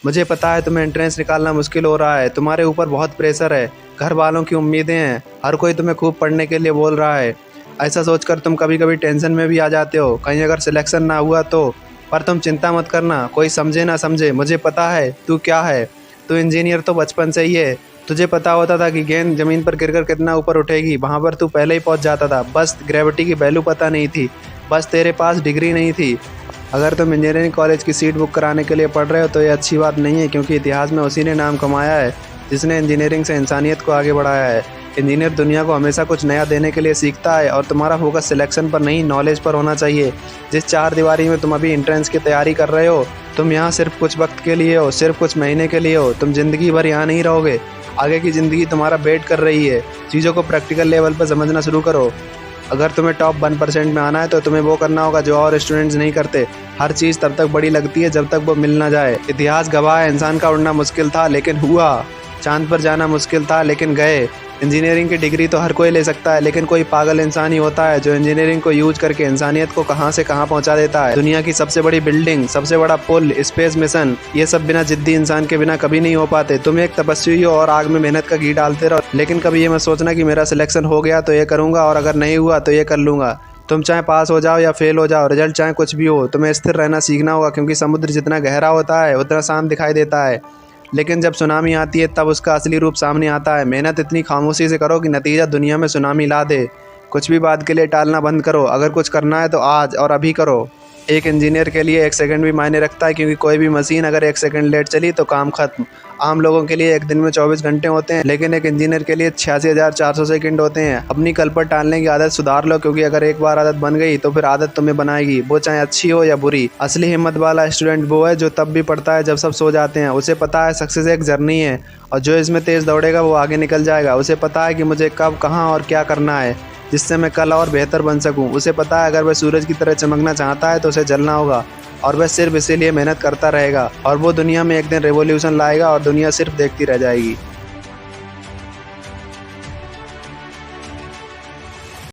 मुझे पता है तुम्हें एंट्रेंस निकालना मुश्किल हो रहा है, तुम्हारे ऊपर बहुत प्रेशर है, घर वालों की उम्मीदें हैं, हर कोई तुम्हें खूब पढ़ने के लिए बोल रहा है। ऐसा सोचकर तुम कभी कभी टेंशन में भी आ जाते हो, कहीं अगर सिलेक्शन ना हुआ तो। पर तुम चिंता मत करना, कोई समझे ना समझे, मुझे पता है तू क्या है। तू इंजीनियर तो बचपन से ही है। तुझे पता होता था कि गेंद जमीन पर गिरकर कितना ऊपर उठेगी, वहाँ पर तू पहले ही पहुँच जाता था। बस ग्रेविटी की वैल्यू पता नहीं थी, बस तेरे पास डिग्री नहीं थी। अगर तुम इंजीनियरिंग कॉलेज की सीट बुक कराने के लिए पढ़ रहे हो तो ये अच्छी बात नहीं है, क्योंकि इतिहास में उसी ने नाम कमाया है जिसने इंजीनियरिंग से इंसानियत को आगे बढ़ाया है। इंजीनियर दुनिया को हमेशा कुछ नया देने के लिए सीखता है, और तुम्हारा फोकस सिलेक्शन पर नहीं, नॉलेज पर होना चाहिए। जिस चार दीवारी में तुम अभी एंट्रेंस की तैयारी कर रहे हो, तुम यहाँ सिर्फ कुछ वक्त के लिए हो, सिर्फ कुछ महीने के लिए हो। तुम जिंदगी भर यहाँ नहीं रहोगे। आगे की ज़िंदगी तुम्हारा वेट कर रही है। चीज़ों को प्रैक्टिकल लेवल पर समझना शुरू करो। अगर तुम्हें टॉप 1% में आना है तो तुम्हें वो करना होगा जो और स्टूडेंट्स नहीं करते। हर चीज़ तब तक बड़ी लगती है जब तक वो मिल ना जाए। इतिहास गवाह है, इंसान का उड़ना मुश्किल था लेकिन हुआ, चांद पर जाना मुश्किल था लेकिन गए। इंजीनियरिंग की डिग्री तो हर कोई ले सकता है, लेकिन कोई पागल इंसान ही होता है जो इंजीनियरिंग को यूज करके इंसानियत को कहां से कहां पहुंचा देता है। दुनिया की सबसे बड़ी बिल्डिंग, सबसे बड़ा पुल, स्पेस मिशन, ये सब बिना जिद्दी इंसान के बिना कभी नहीं हो पाते। तुम एक तपस्वी हो और आग में मेहनत का घी डालते रहो, लेकिन कभी ये मत सोचना कि मेरा सिलेक्शन हो गया तो ये करूंगा और अगर नहीं हुआ तो ये कर लूंगा। तुम चाहे पास हो जाओ या फेल हो जाओ, रिजल्ट चाहे कुछ भी हो, तुम्हें स्थिर रहना सीखना होगा, क्योंकि समुद्र जितना गहरा होता है उतना शांत दिखाई देता है, लेकिन जब सुनामी आती है तब उसका असली रूप सामने आता है। मेहनत इतनी खामोशी से करो कि नतीजा दुनिया में सुनामी ला दे। कुछ भी बात के लिए टालना बंद करो। अगर कुछ करना है तो आज और अभी करो। एक इंजीनियर के लिए एक सेकंड भी मायने रखता है, क्योंकि कोई भी मशीन अगर एक सेकंड लेट चली तो काम खत्म। आम लोगों के लिए एक दिन में 24 घंटे होते हैं, लेकिन एक इंजीनियर के लिए 86,400 सेकंड होते हैं। अपनी कल पर टालने की आदत सुधार लो, क्योंकि अगर एक बार आदत बन गई तो फिर आदत तुम्हें बनाएगी, वो चाहे अच्छी हो या बुरी। असली हिम्मत वाला स्टूडेंट वो है जो तब भी पढ़ता है जब सब सो जाते हैं। उसे पता है सक्सेस एक जर्नी है, और जो इसमें तेज दौड़ेगा वो आगे निकल जाएगा। उसे पता है कि मुझे कब, कहाँ और क्या करना है, जिससे मैं कल और बेहतर बन सकूं। उसे पता है अगर वह सूरज की तरह चमकना चाहता है तो उसे जलना होगा, और वह सिर्फ इसीलिए मेहनत करता रहेगा। और वो दुनिया में एक दिन रेवोल्यूशन लाएगा और दुनिया सिर्फ देखती रह जाएगी।